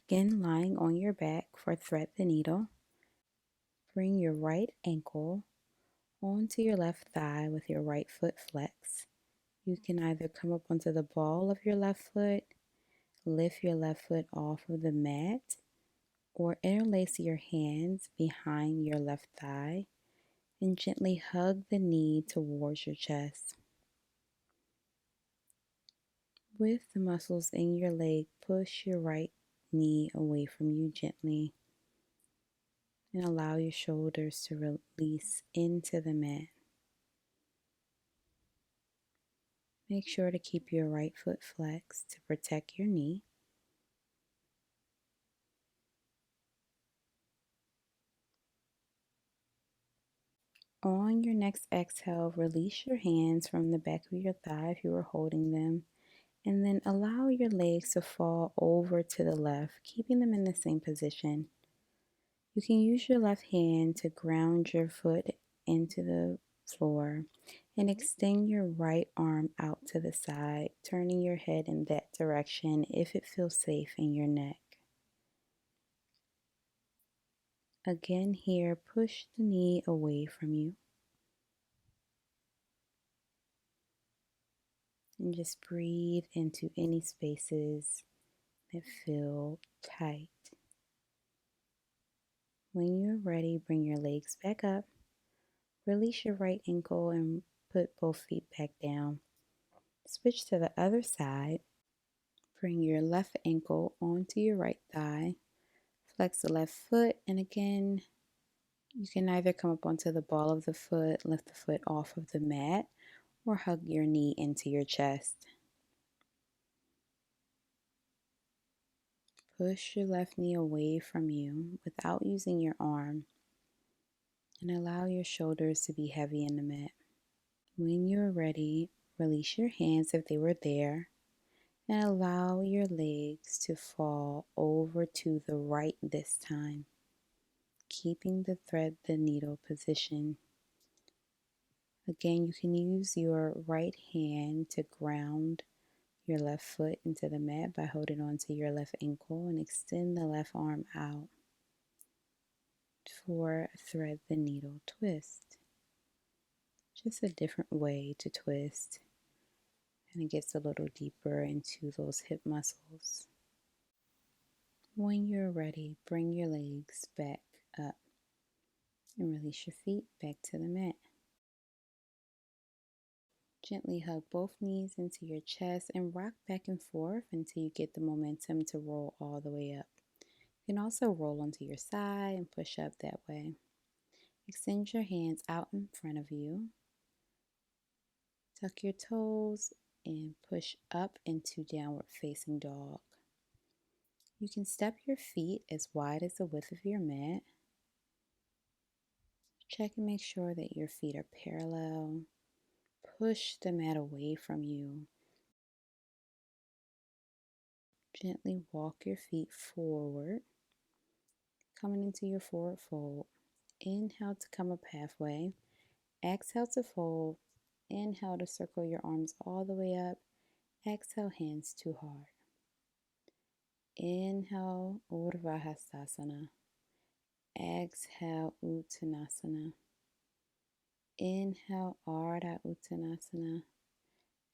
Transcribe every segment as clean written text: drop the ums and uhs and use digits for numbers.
Begin lying on your back for thread the needle. Bring your right ankle onto your left thigh with your right foot flex. You can either come up onto the ball of your left foot, lift your left foot off of the mat, or interlace your hands behind your left thigh and gently hug the knee towards your chest. With the muscles in your leg, push your right knee away from you gently and allow your shoulders to release into the mat. Make sure to keep your right foot flexed to protect your knee. On your next exhale, release your hands from the back of your thigh if you were holding them, and then allow your legs to fall over to the left, keeping them in the same position. You can use your left hand to ground your foot into the floor and extend your right arm out to the side, turning your head in that direction if it feels safe in your neck. Again here, push the knee away from you. And just breathe into any spaces that feel tight. When you're ready, bring your legs back up. Release your right ankle and put both feet back down. Switch to the other side. Bring your left ankle onto your right thigh. Flex the left foot, and again, you can either come up onto the ball of the foot, lift the foot off of the mat, or hug your knee into your chest. Push your left knee away from you without using your arm, and allow your shoulders to be heavy in the mat. When you're ready, release your hands if they were there, and allow your legs to fall over to the right this time, keeping the thread the needle position. Again, you can use your right hand to ground your left foot into the mat by holding onto your left ankle and extend the left arm out for a thread the needle twist. Just a different way to twist, and it gets a little deeper into those hip muscles. When you're ready, bring your legs back up and release your feet back to the mat. Gently hug both knees into your chest and rock back and forth until you get the momentum to roll all the way up. You can also roll onto your side and push up that way. Extend your hands out in front of you. Tuck your toes and push up into downward facing dog. You can step your feet as wide as the width of your mat. Check and make sure that your feet are parallel. Push the mat away from you. Gently walk your feet forward, coming into your forward fold. Inhale to come up halfway. Exhale to fold. Inhale to circle your arms all the way up. Exhale, hands to heart. Inhale, Urdhva Hastasana. Exhale, Uttanasana. Inhale, Ardha Uttanasana.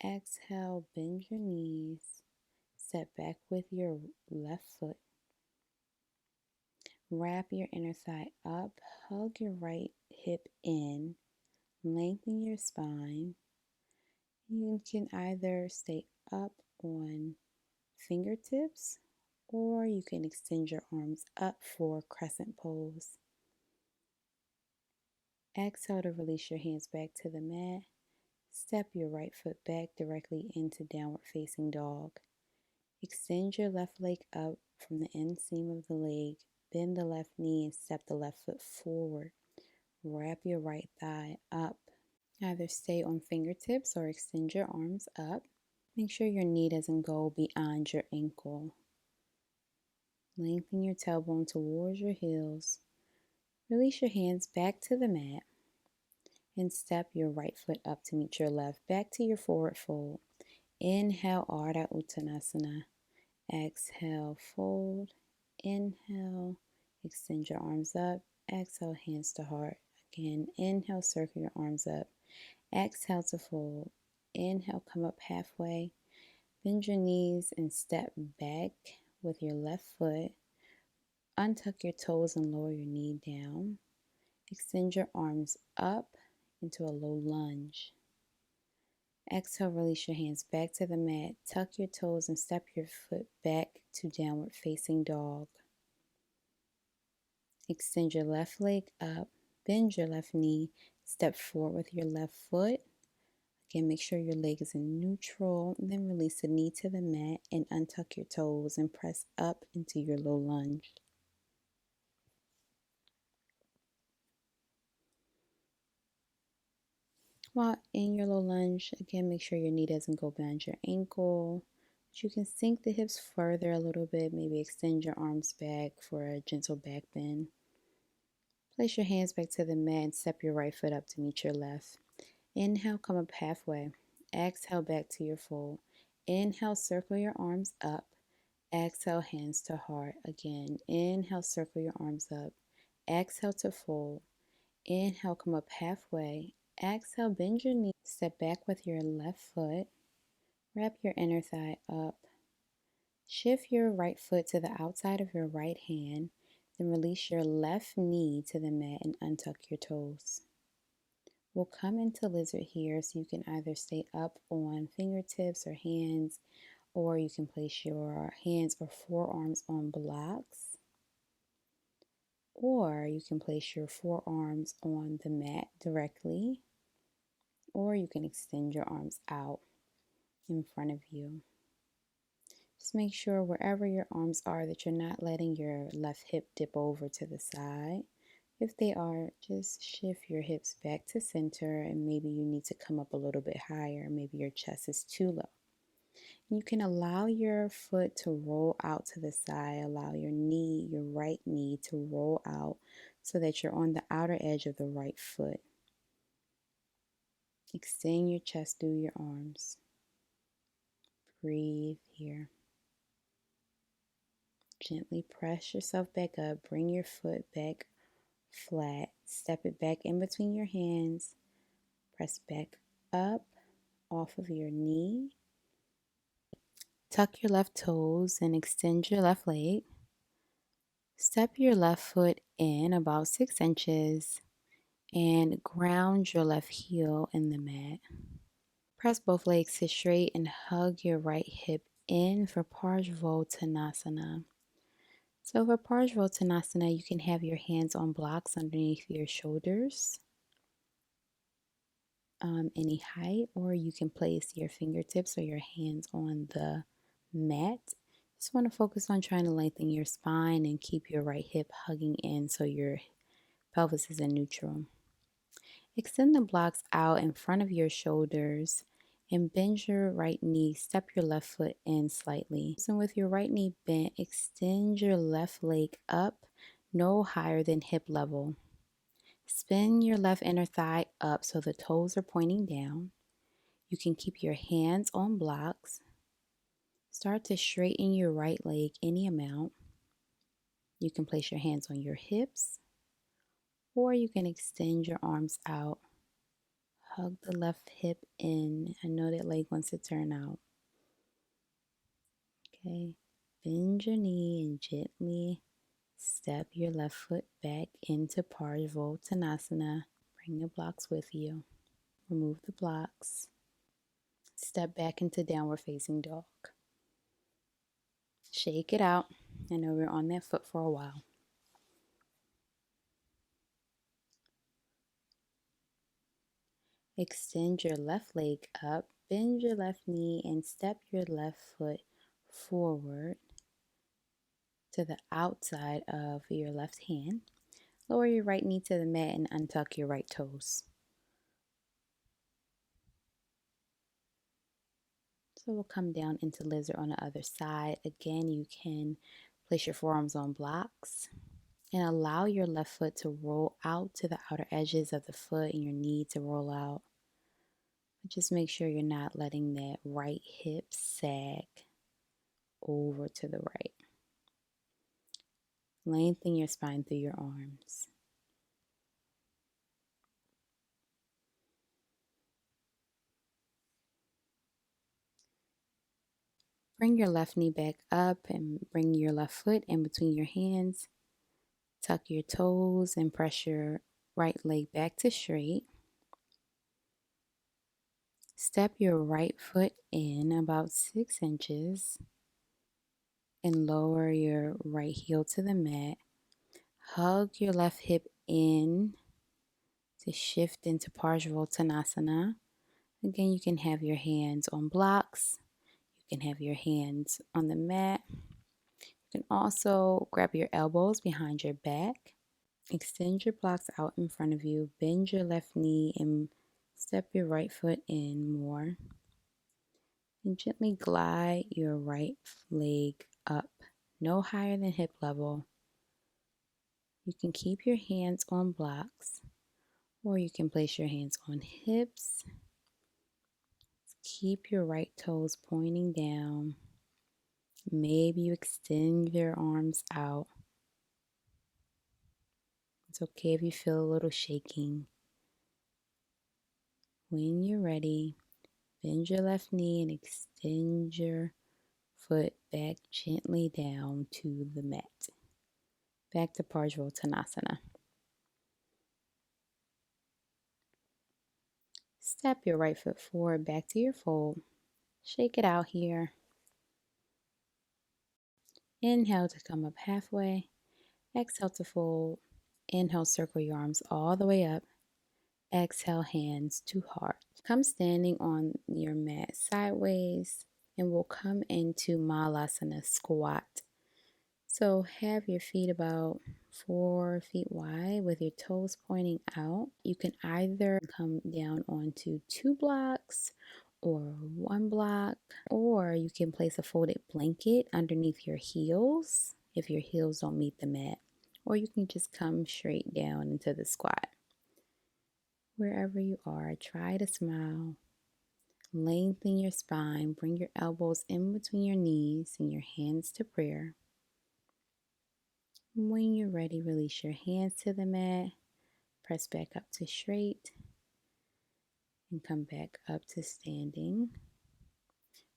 Exhale, bend your knees. Step back with your left foot. Wrap your inner thigh up. Hug your right hip in. Lengthen your spine. You can either stay up on fingertips, or you can extend your arms up for crescent pose. Exhale to release your hands back to the mat. Step your right foot back directly into downward facing dog. Extend your left leg up from the inseam of the leg. Bend the left knee and step the left foot forward. Wrap your right thigh up. Either stay on fingertips or extend your arms up. Make sure your knee doesn't go beyond your ankle. Lengthen your tailbone towards your heels. Release your hands back to the mat and step your right foot up to meet your left. Back to your forward fold. Inhale, Ardha Uttanasana. Exhale, fold. Inhale, extend your arms up. Exhale, hands to heart. Again, inhale, circle your arms up. Exhale to fold. Inhale, come up halfway. Bend your knees and step back with your left foot. Untuck your toes and lower your knee down. Extend your arms up into a low lunge. Exhale, release your hands back to the mat. Tuck your toes and step your foot back to downward facing dog. Extend your left leg up. Bend your left knee. Step forward with your left foot. Again, make sure your leg is in neutral. And then release the knee to the mat and untuck your toes and press up into your low lunge. While in your low lunge, again, make sure your knee doesn't go beyond your ankle. But you can sink the hips further a little bit. Maybe extend your arms back for a gentle back bend. Place your hands back to the mat and step your right foot up to meet your left. Inhale, come up halfway. Exhale, back to your fold. Inhale, circle your arms up. Exhale, hands to heart. Again, inhale, circle your arms up. Exhale to fold. Inhale, come up halfway. Exhale, bend your knee. Step back with your left foot. Wrap your inner thigh up. Shift your right foot to the outside of your right hand. Then release your left knee to the mat and untuck your toes. We'll come into lizard here, so you can either stay up on fingertips or hands, or you can place your hands or forearms on blocks, or you can place your forearms on the mat directly, or you can extend your arms out in front of you. Just make sure wherever your arms are that you're not letting your left hip dip over to the side. If they are, just shift your hips back to center, and maybe you need to come up a little bit higher. Maybe your chest is too low. You can allow your foot to roll out to the side. Allow your knee, your right knee, to roll out so that you're on the outer edge of the right foot. Extend your chest through your arms. Breathe here. Gently press yourself back up. Bring your foot back flat. Step it back in between your hands. Press back up off of your knee. Tuck your left toes and extend your left leg. Step your left foot in about 6 inches and ground your left heel in the mat. Press both legs to straight and hug your right hip in for Parsvottanasana. So for Parsvottanasana, you can have your hands on blocks underneath your shoulders, any height, or you can place your fingertips or your hands on the mat. Just want to focus on trying to lengthen your spine and keep your right hip hugging in so your pelvis is in neutral. Extend the blocks out in front of your shoulders and bend your right knee. Step your left foot in slightly. So with your right knee bent, extend your left leg up no higher than hip level. Spin your left inner thigh up so the toes are pointing down. You can keep your hands on blocks. Start to straighten your right leg any amount. You can place your hands on your hips, or you can extend your arms out. Hug the left hip in. I know that leg wants to turn out. Okay. Bend your knee and gently step your left foot back into Parsvottanasana. Bring your blocks with you. Remove the blocks. Step back into downward facing dog. Shake it out. I know we're on that foot for a while. Extend your left leg up, bend your left knee, and step your left foot forward to the outside of your left hand. Lower your right knee to the mat and untuck your right toes. So we'll come down into lizard on the other side. Again, you can place your forearms on blocks and allow your left foot to roll out to the outer edges of the foot and your knee to roll out. Just make sure you're not letting that right hip sag over to the right. Lengthen your spine through your arms. Bring your left knee back up and bring your left foot in between your hands. Tuck your toes and press your right leg back to straight. Step your right foot in about 6 inches and lower your right heel to the mat. Hug your left hip in to shift into Parsvottanasana. Again, you can have your hands on blocks. You can have your hands on the mat. You can also grab your elbows behind your back. Extend your blocks out in front of you. Bend your left knee and step your right foot in more. And gently glide your right leg up, no higher than hip level. You can keep your hands on blocks, or you can place your hands on hips. Keep your right toes pointing down. Maybe you extend your arms out. It's okay if you feel a little shaking. When you're ready, bend your left knee and extend your foot back gently down to the mat. Back to Parsvottanasana. Step your right foot forward back to your fold. Shake it out here. Inhale to come up halfway. Exhale to fold. Inhale, circle your arms all the way up. Exhale, hands to heart. Come standing on your mat sideways and we'll come into Malasana squat. So have your feet about 4 feet wide with your toes pointing out. You can either come down onto 2 blocks or 1 block, or you can place a folded blanket underneath your heels if your heels don't meet the mat, or you can just come straight down into the squat. Wherever you are, try to smile. Lengthen your spine. Bring your elbows in between your knees and your hands to prayer. When you're ready, release your hands to the mat. Press back up to straight and come back up to standing.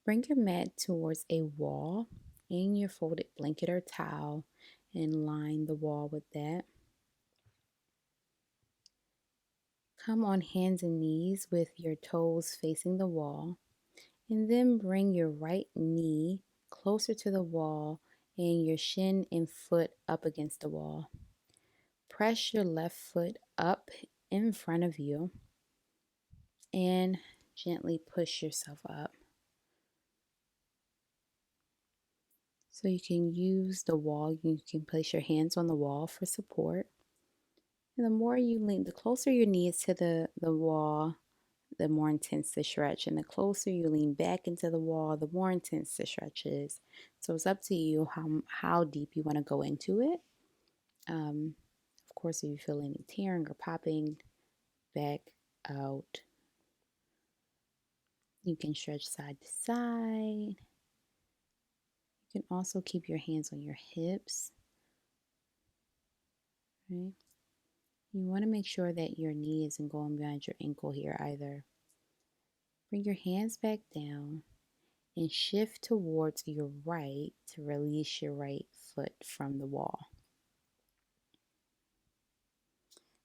Bring your mat towards a wall and your folded blanket or towel and line the wall with that. Come on hands and knees with your toes facing the wall, and then bring your right knee closer to the wall and your shin and foot up against the wall. Press your left foot up in front of you and gently push yourself up. So you can use the wall, you can place your hands on the wall for support. And the more you lean, the closer your knee is to the wall, the more intense the stretch. And the closer you lean back into the wall, the more intense the stretch is. So it's up to you how deep you want to go into it. Of course, if you feel any tearing or popping, back out. You can stretch side to side. You can also keep your hands on your hips. Right? You want to make sure that your knee isn't going behind your ankle here either. Bring your hands back down and shift towards your right to release your right foot from the wall.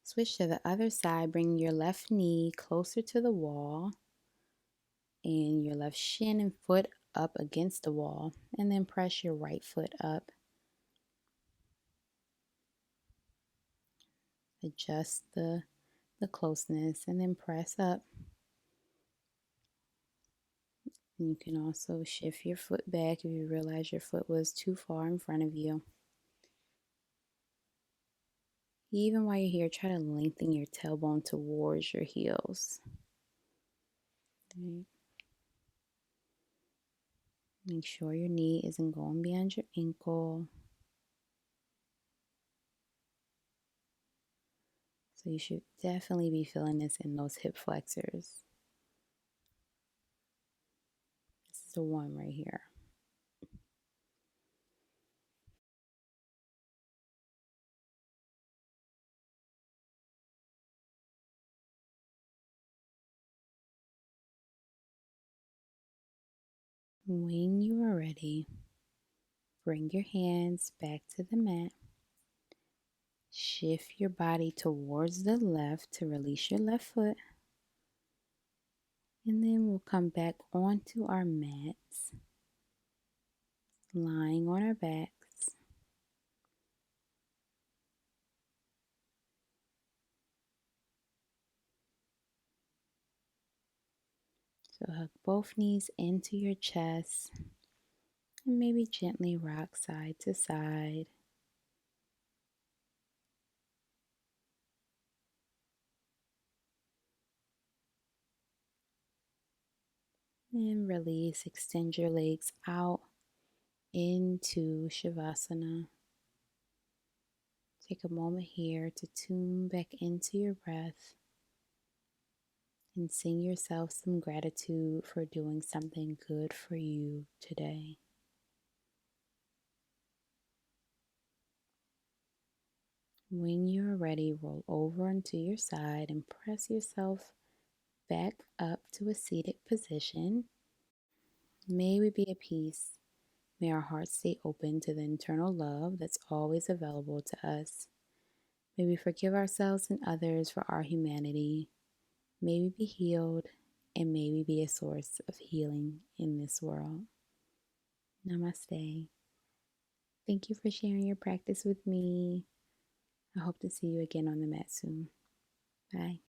Switch to the other side. Bring your left knee closer to the wall and your left shin and foot up against the wall, and then press your right foot up. Adjust the closeness and then press up. You can also shift your foot back if you realize your foot was too far in front of you. Even while you're here, try to lengthen your tailbone towards your heels. Right. Make sure your knee isn't going beyond your ankle. So you should definitely be feeling this in those hip flexors. This is the one right here. When you are ready, bring your hands back to the mat. Shift your body towards the left to release your left foot. And then we'll come back onto our mats, lying on our backs. So hug both knees into your chest and maybe gently rock side to side. And release, extend your legs out into shavasana. Take a moment here to tune back into your breath and sing yourself some gratitude for doing something good for you today. When you are ready, roll over onto your side and press yourself back up to a seated position. May we be at peace. May our hearts stay open to the internal love that's always available to us. May we forgive ourselves and others for our humanity. May we be healed, and may we be a source of healing in this world. Namaste. Thank you for sharing your practice with me. I hope to see you again on the mat soon. Bye.